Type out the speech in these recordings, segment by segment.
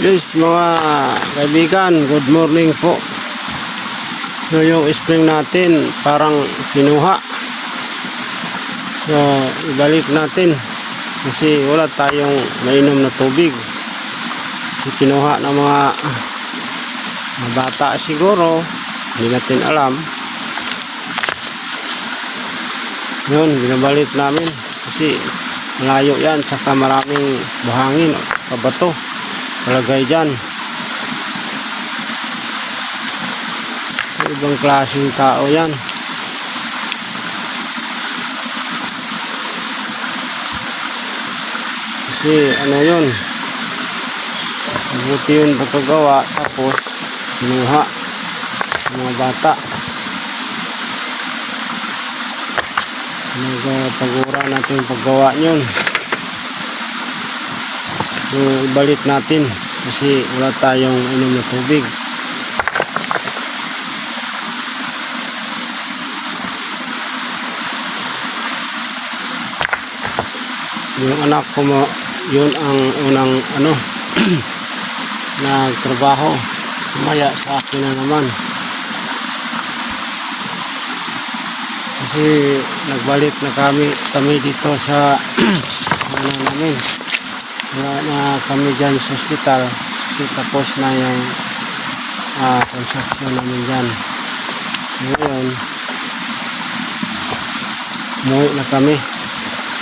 Yes mga kaibigan, good morning po. So yung spring natin parang kinuha. So ibalik natin kasi wala tayong mainom na tubig. So kinuha ng mga bata siguro, hindi natin alam. Yun, binabalik namin kasi malayo yan, saka maraming buhangin, kabato palagay dyan. Ibang klaseng tao yan. Kasi ano yun, mabuti yun pagkagawa, tapos kinuha mga bata. Nagpagura natin yung paggawa nyon. So ibalik natin kasi wala tayong inom na tubig. Yung anak ko mo, yun ang unang nagtrabaho. Kumaya sa akin na naman. Kasi nagbalik na kami dito sa namin. Wala na kami dyan sa hospital kasi tapos na yung transaction namin dyan. Ngayon umuwi na kami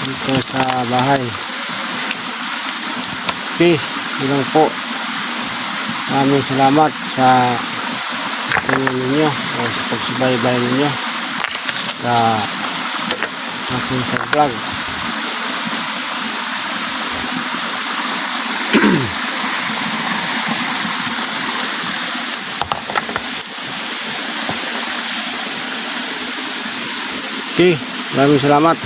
dito sa bahay. Okay, ilang po. Maraming salamat sa tingin ninyo o sa pagsubaybay ninyo sa aking vlog. Okay, maraming salamat.